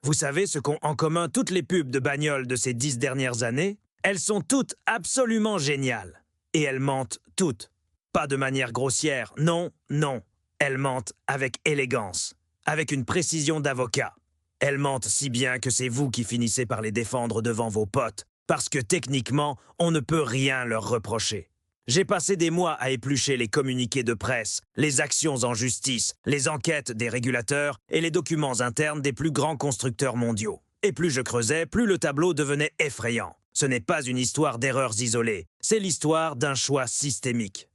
Vous savez ce qu'ont en commun toutes les pubs de bagnoles de ces 10 dernières années? Elles sont toutes absolument géniales. Et elles mentent toutes. Pas de manière grossière, non, non. Elles mentent avec élégance, avec une précision d'avocat. Elles mentent si bien que c'est vous qui finissez par les défendre devant vos potes, parce que techniquement, on ne peut rien leur reprocher. J'ai passé des mois à éplucher les communiqués de presse, les actions en justice, les enquêtes des régulateurs et les documents internes des plus grands constructeurs mondiaux. Et plus je creusais, plus le tableau devenait effrayant. Ce n'est pas une histoire d'erreurs isolées, c'est l'histoire d'un choix systémique.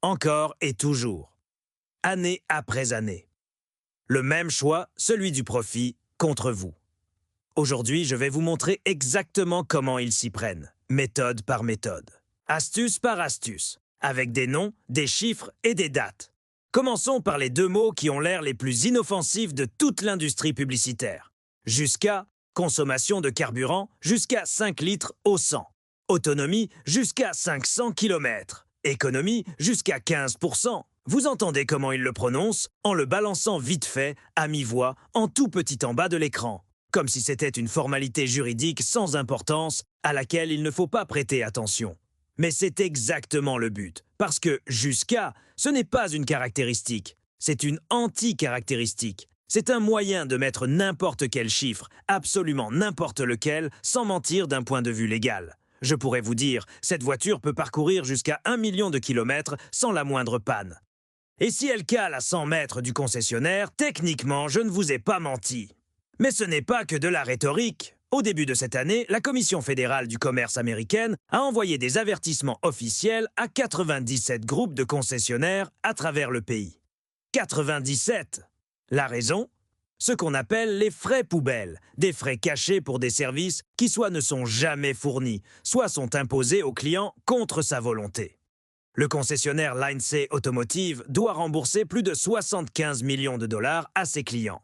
Encore et toujours. Année après année. Le même choix, celui du profit, contre vous. Aujourd'hui, je vais vous montrer exactement comment ils s'y prennent, méthode par méthode. Astuce par astuce, avec des noms, des chiffres et des dates. Commençons par les deux mots qui ont l'air les plus inoffensifs de toute l'industrie publicitaire. Jusqu'à consommation de carburant jusqu'à 5 litres au 100. Autonomie jusqu'à 500 km. Économie jusqu'à 15%. Vous entendez comment ils le prononcent en le balançant vite fait, à mi-voix, en tout petit en bas de l'écran. Comme si c'était une formalité juridique sans importance à laquelle il ne faut pas prêter attention. Mais c'est exactement le but, parce que jusqu'à, ce n'est pas une caractéristique, c'est une anti-caractéristique. C'est un moyen de mettre n'importe quel chiffre, absolument n'importe lequel, sans mentir d'un point de vue légal. Je pourrais vous dire, cette voiture peut parcourir jusqu'à 1 million de kilomètres sans la moindre panne. Et si elle cale à 100 mètres du concessionnaire, techniquement, je ne vous ai pas menti. Mais ce n'est pas que de la rhétorique. Au début de cette année, la Commission fédérale du commerce américaine a envoyé des avertissements officiels à 97 groupes de concessionnaires à travers le pays. 97! La raison? Ce qu'on appelle les frais poubelles, des frais cachés pour des services qui soit ne sont jamais fournis, soit sont imposés au client contre sa volonté. Le concessionnaire Lindsay Automotive doit rembourser plus de 75 millions de dollars à ses clients.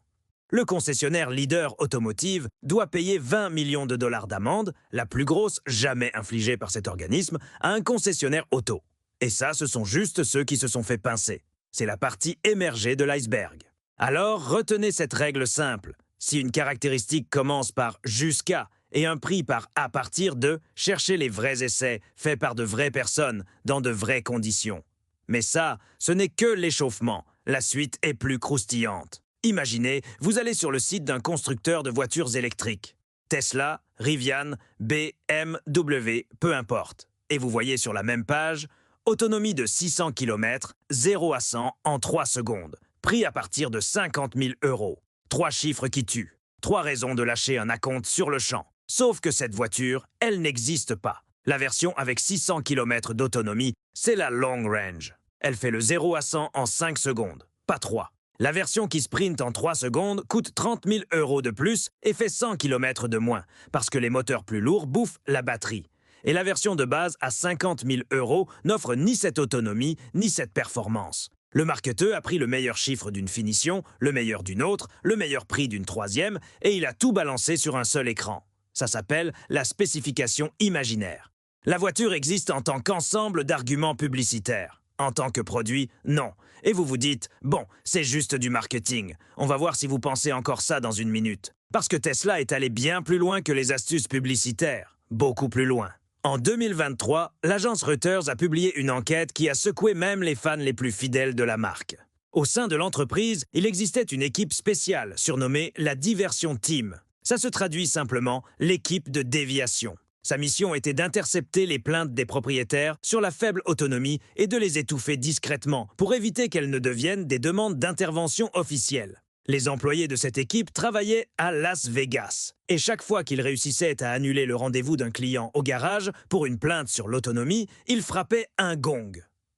Le concessionnaire Leader Automotive doit payer 20 millions de dollars d'amende, la plus grosse jamais infligée par cet organisme, à un concessionnaire auto. Et ça, ce sont juste ceux qui se sont fait pincer. C'est la partie émergée de l'iceberg. Alors, retenez cette règle simple. Si une caractéristique commence par « jusqu'à » et un prix par « à partir de », cherchez les vrais essais, faits par de vraies personnes, dans de vraies conditions. Mais ça, ce n'est que l'échauffement. La suite est plus croustillante. Imaginez, vous allez sur le site d'un constructeur de voitures électriques. Tesla, Rivian, BMW, peu importe. Et vous voyez sur la même page, autonomie de 600 km, 0 à 100 en 3 secondes. Prix à partir de 50 000 €. 3 chiffres qui tuent. 3 raisons de lâcher un acompte sur le champ. Sauf que cette voiture, elle n'existe pas. La version avec 600 km d'autonomie, c'est la Long Range. Elle fait le 0 à 100 en 5 secondes, pas 3. La version qui sprint en 3 secondes coûte 30 000 € de plus et fait 100 km de moins, parce que les moteurs plus lourds bouffent la batterie. Et la version de base à 50 000 € n'offre ni cette autonomie, ni cette performance. Le marketeur a pris le meilleur chiffre d'une finition, le meilleur d'une autre, le meilleur prix d'une troisième, et il a tout balancé sur un seul écran. Ça s'appelle la spécification imaginaire. La voiture existe en tant qu'ensemble d'arguments publicitaires. En tant que produit, non. Et vous vous dites, bon, c'est juste du marketing. On va voir si vous pensez encore ça dans une minute. Parce que Tesla est allé bien plus loin que les astuces publicitaires. Beaucoup plus loin. En 2023, l'agence Reuters a publié une enquête qui a secoué même les fans les plus fidèles de la marque. Au sein de l'entreprise, il existait une équipe spéciale, surnommée la Diversion Team. Ça se traduit simplement l'équipe de déviation. Sa mission était d'intercepter les plaintes des propriétaires sur la faible autonomie et de les étouffer discrètement pour éviter qu'elles ne deviennent des demandes d'intervention officielles. Les employés de cette équipe travaillaient à Las Vegas. Et chaque fois qu'ils réussissaient à annuler le rendez-vous d'un client au garage pour une plainte sur l'autonomie, ils frappaient un gong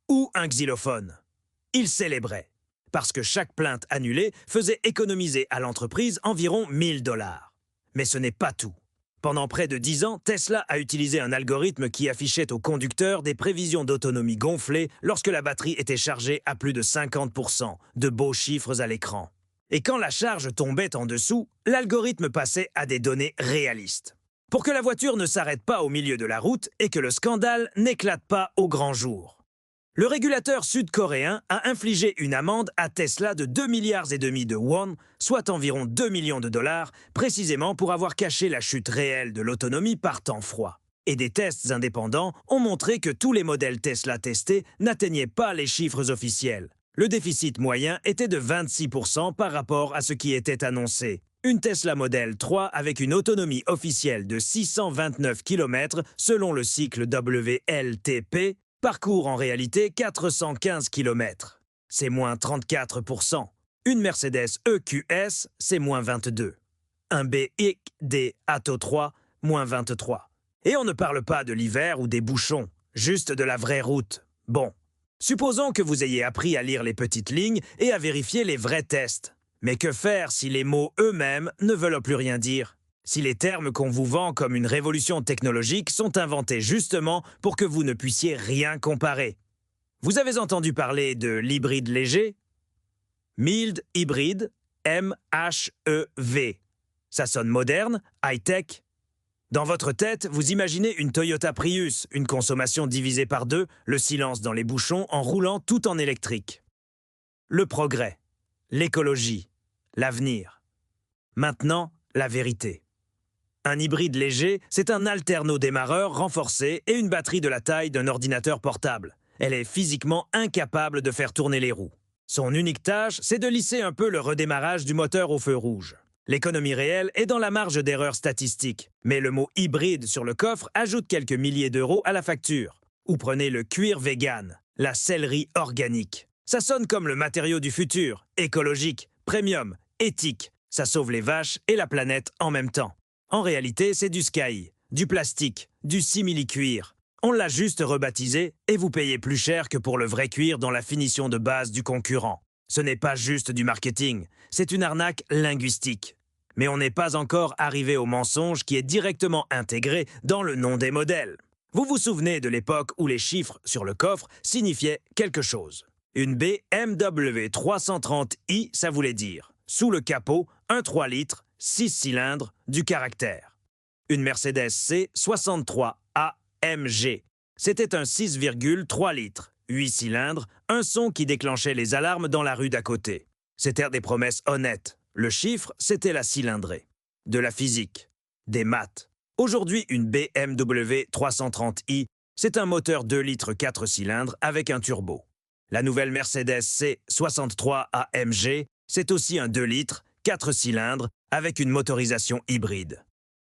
ou un xylophone. Ils célébraient. Parce que chaque plainte annulée faisait économiser à l'entreprise environ 1 000 $. Mais ce n'est pas tout. Pendant près de 10 ans, Tesla a utilisé un algorithme qui affichait aux conducteurs des prévisions d'autonomie gonflées lorsque la batterie était chargée à plus de 50%, de beaux chiffres à l'écran. Et quand la charge tombait en dessous, l'algorithme passait à des données réalistes. Pour que la voiture ne s'arrête pas au milieu de la route et que le scandale n'éclate pas au grand jour. Le régulateur sud-coréen a infligé une amende à Tesla de 2,5 milliards de won, soit environ 2 millions de dollars, précisément pour avoir caché la chute réelle de l'autonomie par temps froid. Et des tests indépendants ont montré que tous les modèles Tesla testés n'atteignaient pas les chiffres officiels. Le déficit moyen était de 26% par rapport à ce qui était annoncé. Une Tesla Model 3 avec une autonomie officielle de 629 km selon le cycle WLTP parcourt en réalité 415 km. C'est moins 34%. Une Mercedes EQS, c'est moins 22. Un BYD Atto 3, moins 23. Et on ne parle pas de l'hiver ou des bouchons, juste de la vraie route. Bon, supposons que vous ayez appris à lire les petites lignes et à vérifier les vrais tests. Mais que faire si les mots eux-mêmes ne veulent plus rien dire? Si les termes qu'on vous vend comme une révolution technologique sont inventés justement pour que vous ne puissiez rien comparer? Vous avez entendu parler de l'hybride léger? Mild Hybrid, MHEV. Ça sonne moderne, high-tech. Dans votre tête, vous imaginez une Toyota Prius, une consommation divisée par 2, le silence dans les bouchons en roulant tout en électrique. Le progrès, l'écologie, l'avenir. Maintenant, la vérité. Un hybride léger, c'est un alterno-démarreur renforcé et une batterie de la taille d'un ordinateur portable. Elle est physiquement incapable de faire tourner les roues. Son unique tâche, c'est de lisser un peu le redémarrage du moteur au feu rouge. L'économie réelle est dans la marge d'erreur statistique, mais le mot hybride sur le coffre ajoute quelques milliers d'euros à la facture. Ou prenez le cuir vegan, la sellerie organique. Ça sonne comme le matériau du futur, écologique, premium, éthique. Ça sauve les vaches et la planète en même temps. En réalité, c'est du sky, du plastique, du simili-cuir. On l'a juste rebaptisé et vous payez plus cher que pour le vrai cuir dans la finition de base du concurrent. Ce n'est pas juste du marketing, c'est une arnaque linguistique. Mais on n'est pas encore arrivé au mensonge qui est directement intégré dans le nom des modèles. Vous vous souvenez de l'époque où les chiffres sur le coffre signifiaient quelque chose. Une BMW 330i, ça voulait dire, sous le capot, un 3 litres, 6 cylindres, du caractère. Une Mercedes C 63 AMG. C'était un 6,3 litres, 8 cylindres, un son qui déclenchait les alarmes dans la rue d'à côté. C'étaient des promesses honnêtes. Le chiffre, c'était la cylindrée. De la physique. Des maths. Aujourd'hui, une BMW 330i, c'est un moteur 2 litres 4 cylindres avec un turbo. La nouvelle Mercedes C 63 AMG, c'est aussi un 2 litres, 4 cylindres avec une motorisation hybride.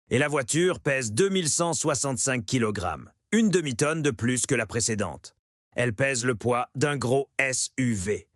Et la voiture pèse 2165 kg, une demi-tonne de plus que la précédente. Elle pèse le poids d'un gros SUV.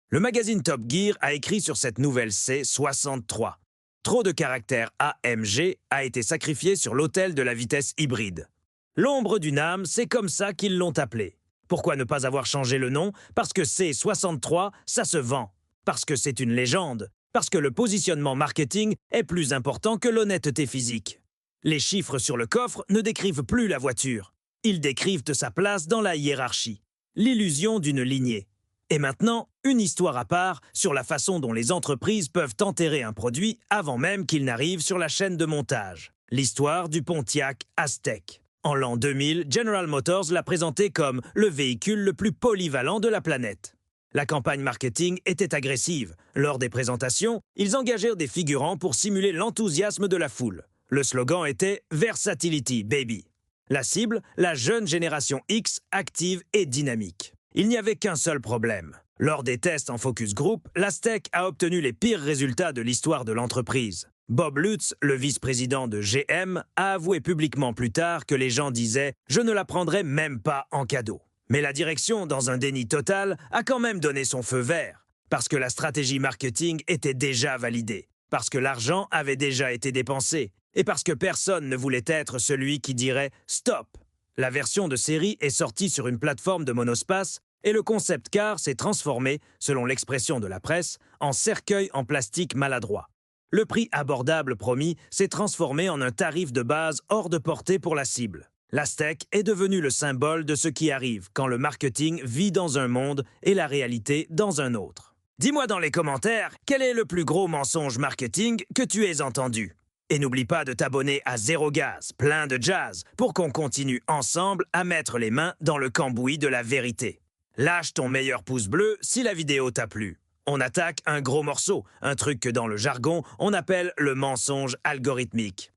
Le magazine Top Gear a écrit sur cette nouvelle C63. Trop de caractère AMG a été sacrifié sur l'autel de la vitesse hybride. L'ombre d'une âme, c'est comme ça qu'ils l'ont appelée. Pourquoi ne pas avoir changé le nom? Parce que C63, ça se vend. Parce que c'est une légende. Parce que le positionnement marketing est plus important que l'honnêteté physique. Les chiffres sur le coffre ne décrivent plus la voiture. Ils décrivent sa place dans la hiérarchie. L'illusion d'une lignée. Et maintenant, une histoire à part sur la façon dont les entreprises peuvent enterrer un produit avant même qu'il n'arrive sur la chaîne de montage. L'histoire du Pontiac Aztek. En l'an 2000, General Motors l'a présenté comme le véhicule le plus polyvalent de la planète. La campagne marketing était agressive. Lors des présentations, ils engagèrent des figurants pour simuler l'enthousiasme de la foule. Le slogan était « Versatility, baby ». La cible, la jeune génération X, active et dynamique. Il n'y avait qu'un seul problème. Lors des tests en focus group, l'Aztek a obtenu les pires résultats de l'histoire de l'entreprise. Bob Lutz, le vice-président de GM, a avoué publiquement plus tard que les gens disaient « Je ne la prendrai même pas en cadeau ». Mais la direction, dans un déni total, a quand même donné son feu vert. Parce que la stratégie marketing était déjà validée. Parce que l'argent avait déjà été dépensé. Et parce que personne ne voulait être celui qui dirait « Stop ». La version de série est sortie sur une plateforme de monospace et le concept car s'est transformé, selon l'expression de la presse, en cercueil en plastique maladroit. Le prix abordable promis s'est transformé en un tarif de base hors de portée pour la cible. L'Aztek est devenu le symbole de ce qui arrive quand le marketing vit dans un monde et la réalité dans un autre. Dis-moi dans les commentaires, quel est le plus gros mensonge marketing que tu aies entendu? Et n'oublie pas de t'abonner à Zéro Gaz, plein de jazz, pour qu'on continue ensemble à mettre les mains dans le cambouis de la vérité. Lâche ton meilleur pouce bleu si la vidéo t'a plu. On attaque un gros morceau, un truc que dans le jargon, on appelle le mensonge algorithmique.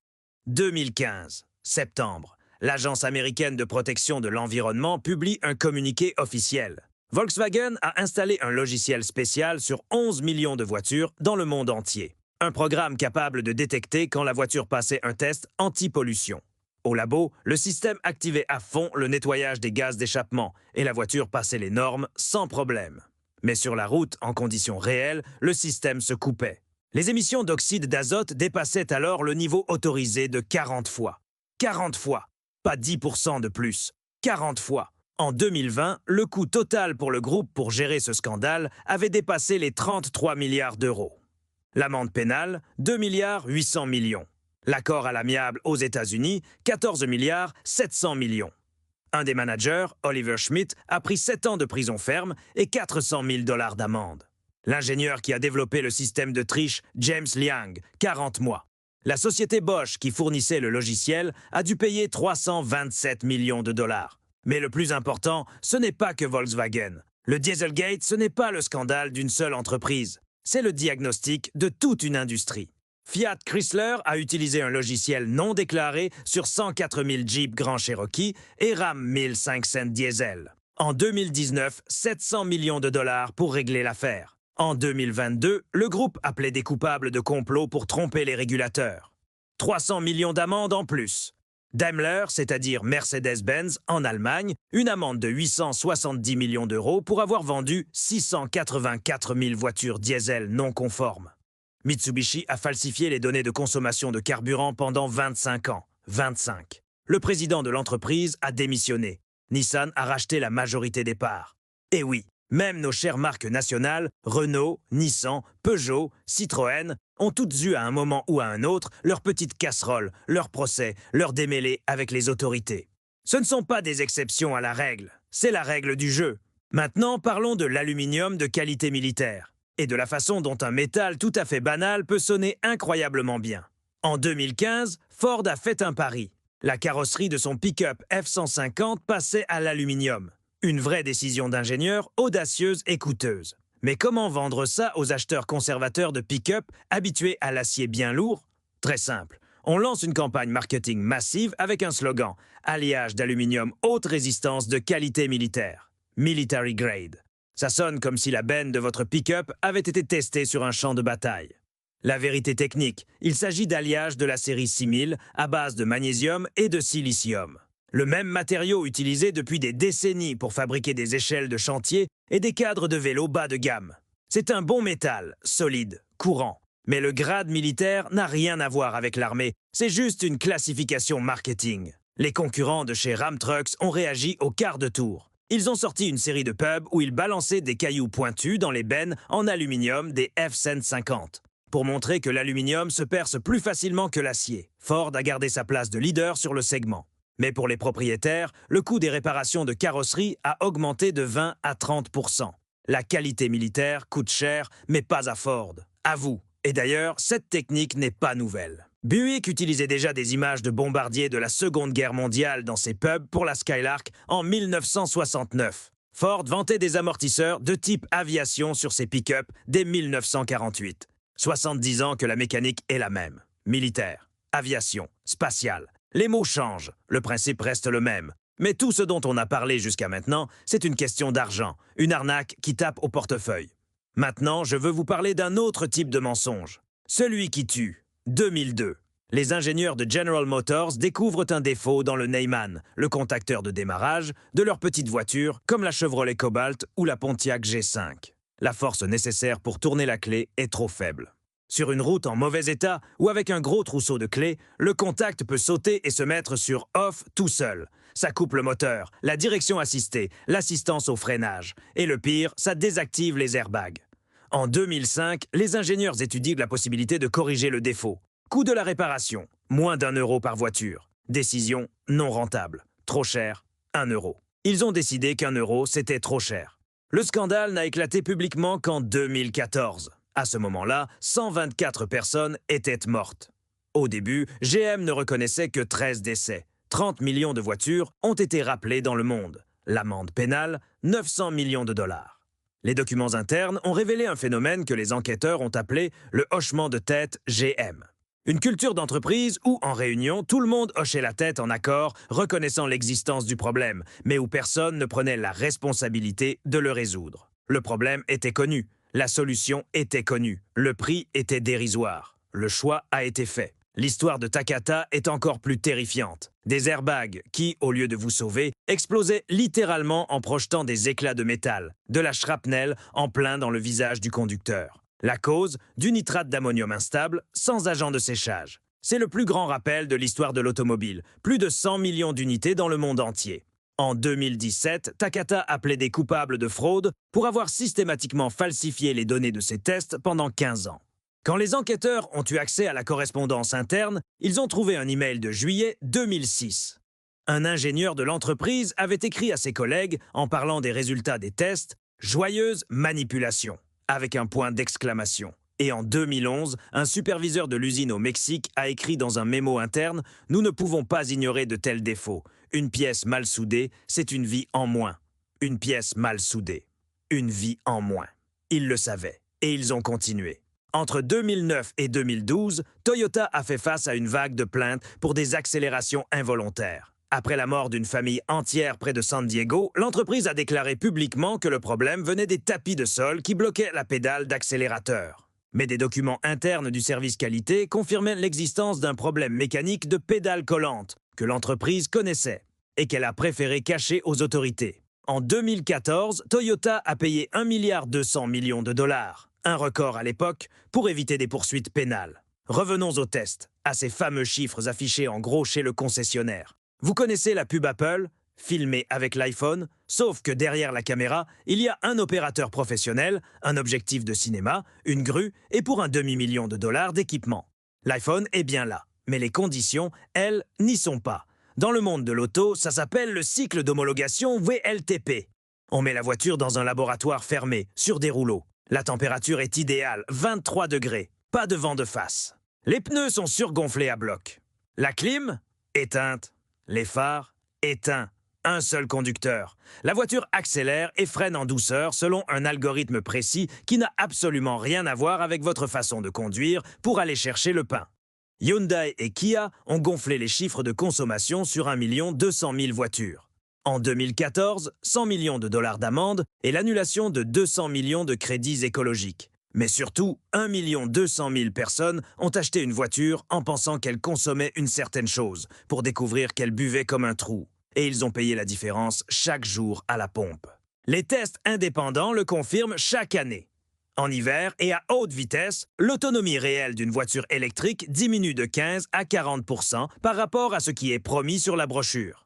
2015, septembre. L'Agence américaine de protection de l'environnement publie un communiqué officiel. Volkswagen a installé un logiciel spécial sur 11 millions de voitures dans le monde entier. Un programme capable de détecter quand la voiture passait un test anti-pollution. Au labo, le système activait à fond le nettoyage des gaz d'échappement et la voiture passait les normes sans problème. Mais sur la route, en conditions réelles, le système se coupait. Les émissions d'oxyde d'azote dépassaient alors le niveau autorisé de 40 fois. 40 fois, pas 10% de plus. 40 fois. En 2020, le coût total pour le groupe pour gérer ce scandale avait dépassé les 33 milliards d'euros. L'amende pénale, 2 milliards 800 millions. L'accord à l'amiable aux États-Unis, 14 milliards 700 millions. Un des managers, Oliver Schmidt, a pris 7 ans de prison ferme et 400 000 $ d'amende. L'ingénieur qui a développé le système de triche, James Liang, 40 mois. La société Bosch, qui fournissait le logiciel, a dû payer 327 millions de dollars. Mais le plus important, ce n'est pas que Volkswagen. Le Dieselgate, ce n'est pas le scandale d'une seule entreprise. C'est le diagnostic de toute une industrie. Fiat Chrysler a utilisé un logiciel non déclaré sur 104 000 Jeep Grand Cherokee et Ram 1500 diesel. En 2019, 700 millions de dollars pour régler l'affaire. En 2022, le groupe a plaidé coupable de complot pour tromper les régulateurs. 300 millions d'amendes en plus. Daimler, c'est-à-dire Mercedes-Benz en Allemagne, une amende de 870 millions d'euros pour avoir vendu 684 000 voitures diesel non conformes. Mitsubishi a falsifié les données de consommation de carburant pendant 25 ans. 25. Le président de l'entreprise a démissionné. Nissan a racheté la majorité des parts. Et oui, même nos chères marques nationales, Renault, Nissan, Peugeot, Citroën, ont toutes eu à un moment ou à un autre leur petite casserole, leur procès, leur démêlé avec les autorités. Ce ne sont pas des exceptions à la règle, c'est la règle du jeu. Maintenant, parlons de l'aluminium de qualité militaire et de la façon dont un métal tout à fait banal peut sonner incroyablement bien. En 2015, Ford a fait un pari. La carrosserie de son pick-up F-150 passait à l'aluminium. Une vraie décision d'ingénieur, audacieuse et coûteuse. Mais comment vendre ça aux acheteurs conservateurs de pick-up habitués à l'acier bien lourd? Très simple. On lance une campagne marketing massive avec un slogan « Alliage d'aluminium haute résistance de qualité militaire ». Military grade. Ça sonne comme si la benne de votre pick-up avait été testée sur un champ de bataille. La vérité technique, il s'agit d'alliage de la série 6000 à base de magnésium et de silicium. Le même matériau utilisé depuis des décennies pour fabriquer des échelles de chantier et des cadres de vélo bas de gamme. C'est un bon métal, solide, courant. Mais le grade militaire n'a rien à voir avec l'armée, c'est juste une classification marketing. Les concurrents de chez Ram Trucks ont réagi au quart de tour. Ils ont sorti une série de pubs où ils balançaient des cailloux pointus dans les bennes en aluminium des F-150. Pour montrer que l'aluminium se perce plus facilement que l'acier. Ford a gardé sa place de leader sur le segment. Mais pour les propriétaires, le coût des réparations de carrosserie a augmenté de 20 à 30%. La qualité militaire coûte cher, mais pas à Ford. À vous. Et d'ailleurs, cette technique n'est pas nouvelle. Buick utilisait déjà des images de bombardiers de la Seconde Guerre mondiale dans ses pubs pour la Skylark en 1969. Ford vantait des amortisseurs de type aviation sur ses pick-up dès 1948. 70 ans que la mécanique est la même. Militaire, aviation, spatiale. Les mots changent, le principe reste le même. Mais tout ce dont on a parlé jusqu'à maintenant, c'est une question d'argent, une arnaque qui tape au portefeuille. Maintenant, je veux vous parler d'un autre type de mensonge. Celui qui tue. 2002. Les ingénieurs de General Motors découvrent un défaut dans le Neyman, le contacteur de démarrage, de leur petite voiture, comme la Chevrolet Cobalt ou la Pontiac G5. La force nécessaire pour tourner la clé est trop faible. Sur une route en mauvais état ou avec un gros trousseau de clés, le contact peut sauter et se mettre sur off tout seul. Ça coupe le moteur, la direction assistée, l'assistance au freinage. Et le pire, ça désactive les airbags. En 2005, les ingénieurs étudient la possibilité de corriger le défaut. Coût de la réparation, moins d'1 euro par voiture. Décision non rentable. Trop cher, 1 euro. Ils ont décidé qu'1 euro, c'était trop cher. Le scandale n'a éclaté publiquement qu'en 2014. À ce moment-là, 124 personnes étaient mortes. Au début, GM ne reconnaissait que 13 décès. 30 millions de voitures ont été rappelées dans le monde. L'amende pénale, 900 millions de dollars. Les documents internes ont révélé un phénomène que les enquêteurs ont appelé le hochement de tête GM. Une culture d'entreprise où, en réunion, tout le monde hochait la tête en accord, reconnaissant l'existence du problème, mais où personne ne prenait la responsabilité de le résoudre. Le problème était connu, la solution était connue, le prix était dérisoire. Le choix a été fait. L'histoire de Takata est encore plus terrifiante. Des airbags qui, au lieu de vous sauver, explosaient littéralement en projetant des éclats de métal, de la shrapnel en plein dans le visage du conducteur. La cause, du nitrate d'ammonium instable, sans agent de séchage. C'est le plus grand rappel de l'histoire de l'automobile, plus de 100 millions d'unités dans le monde entier. En 2017, Takata a plaidé coupable de fraude pour avoir systématiquement falsifié les données de ses tests pendant 15 ans. Quand les enquêteurs ont eu accès à la correspondance interne, ils ont trouvé un email de juillet 2006. Un ingénieur de l'entreprise avait écrit à ses collègues, en parlant des résultats des tests, « Joyeuse manipulation », avec un point d'exclamation. Et en 2011, un superviseur de l'usine au Mexique a écrit dans un mémo interne « Nous ne pouvons pas ignorer de tels défauts. Une pièce mal soudée, c'est une vie en moins. Une pièce mal soudée. Une vie en moins. » Ils le savaient, et ils ont continué. Entre 2009 et 2012, Toyota a fait face à une vague de plaintes pour des accélérations involontaires. Après la mort d'une famille entière près de San Diego, l'entreprise a déclaré publiquement que le problème venait des tapis de sol qui bloquaient la pédale d'accélérateur. Mais des documents internes du service qualité confirmaient l'existence d'un problème mécanique de pédale collante que l'entreprise connaissait et qu'elle a préféré cacher aux autorités. En 2014, Toyota a payé 1,2 milliard de dollars, un record à l'époque, pour éviter des poursuites pénales. Revenons au test, à ces fameux chiffres affichés en gros chez le concessionnaire. Vous connaissez la pub Apple, filmée avec l'iPhone, sauf que derrière la caméra, il y a un opérateur professionnel, un objectif de cinéma, une grue et pour un demi-million de dollars d'équipement. L'iPhone est bien là, mais les conditions, elles, n'y sont pas. Dans le monde de l'auto, ça s'appelle le cycle d'homologation VLTP. On met la voiture dans un laboratoire fermé, sur des rouleaux. La température est idéale, 23 degrés, pas de vent de face. Les pneus sont surgonflés à bloc. La clim, éteinte. Les phares, éteints. Un seul conducteur. La voiture accélère et freine en douceur selon un algorithme précis qui n'a absolument rien à voir avec votre façon de conduire pour aller chercher le pain. Hyundai et Kia ont gonflé les chiffres de consommation sur 1,2 million voitures. En 2014, 100 millions de dollars d'amende et l'annulation de 200 millions de crédits écologiques. Mais surtout, 1,2 million personnes ont acheté une voiture en pensant qu'elle consommait une certaine chose, pour découvrir qu'elle buvait comme un trou. Et ils ont payé la différence chaque jour à la pompe. Les tests indépendants le confirment chaque année. En hiver et à haute vitesse, l'autonomie réelle d'une voiture électrique diminue de 15 à 40% par rapport à ce qui est promis sur la brochure.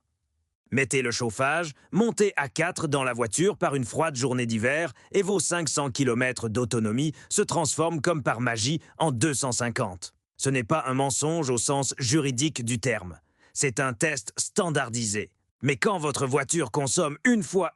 Mettez le chauffage, montez à 4 dans la voiture par une froide journée d'hiver et vos 500 km d'autonomie se transforment comme par magie en 250. Ce n'est pas un mensonge au sens juridique du terme. C'est un test standardisé. Mais quand votre voiture consomme 1,5 fois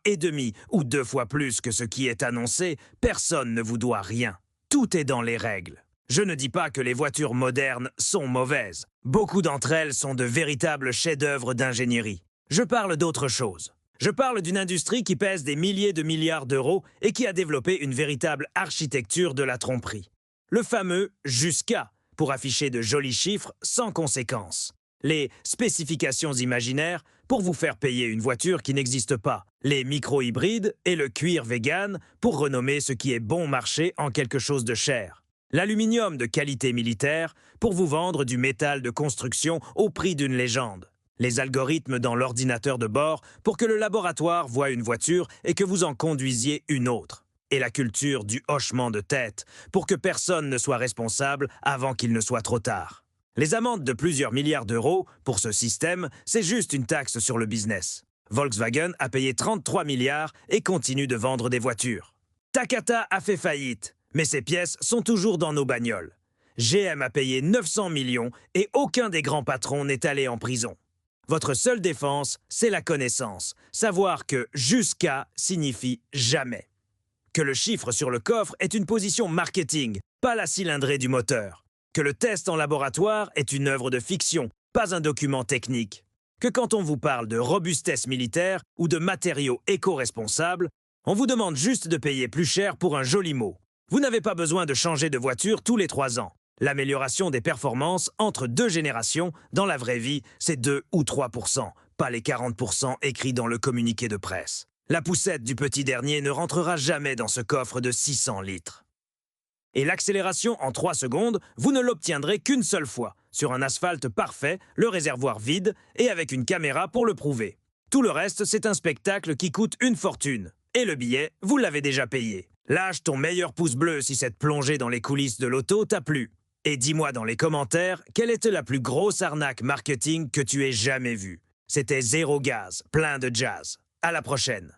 ou 2 fois plus que ce qui est annoncé, personne ne vous doit rien. Tout est dans les règles. Je ne dis pas que les voitures modernes sont mauvaises. Beaucoup d'entre elles sont de véritables chefs-d'œuvre d'ingénierie. Je parle d'autre chose. Je parle d'une industrie qui pèse des milliers de milliards d'euros et qui a développé une véritable architecture de la tromperie. Le fameux « jusqu'à » pour afficher de jolis chiffres sans conséquence. Les spécifications imaginaires pour vous faire payer une voiture qui n'existe pas. Les micro-hybrides et le cuir vegan pour renommer ce qui est bon marché en quelque chose de cher. L'aluminium de qualité militaire pour vous vendre du métal de construction au prix d'une légende. Les algorithmes dans l'ordinateur de bord pour que le laboratoire voie une voiture et que vous en conduisiez une autre. Et la culture du hochement de tête pour que personne ne soit responsable avant qu'il ne soit trop tard. Les amendes de plusieurs milliards d'euros pour ce système, c'est juste une taxe sur le business. Volkswagen a payé 33 milliards et continue de vendre des voitures. Takata a fait faillite, mais ses pièces sont toujours dans nos bagnoles. GM a payé 900 millions et aucun des grands patrons n'est allé en prison. Votre seule défense, c'est la connaissance. Savoir que « jusqu'à » signifie « jamais ». Que le chiffre sur le coffre est une position marketing, pas la cylindrée du moteur. Que le test en laboratoire est une œuvre de fiction, pas un document technique. que quand on vous parle de robustesse militaire ou de matériaux éco-responsables, on vous demande juste de payer plus cher pour un joli mot. Vous n'avez pas besoin de changer de voiture tous les 3 ans. L'amélioration des performances entre 2 générations, dans la vraie vie, c'est 2 ou 3%, pas les 40% écrits dans le communiqué de presse. La poussette du petit dernier ne rentrera jamais dans ce coffre de 600 litres. Et l'accélération en 3 secondes, vous ne l'obtiendrez qu'une seule fois, sur un asphalte parfait, le réservoir vide et avec une caméra pour le prouver. Tout le reste, c'est un spectacle qui coûte une fortune. Et le billet, vous l'avez déjà payé. Lâche ton meilleur pouce bleu si cette plongée dans les coulisses de l'auto t'a plu. Et dis-moi dans les commentaires, quelle était la plus grosse arnaque marketing que tu aies jamais vue? C'était zéro gaz, plein de jazz. À la prochaine.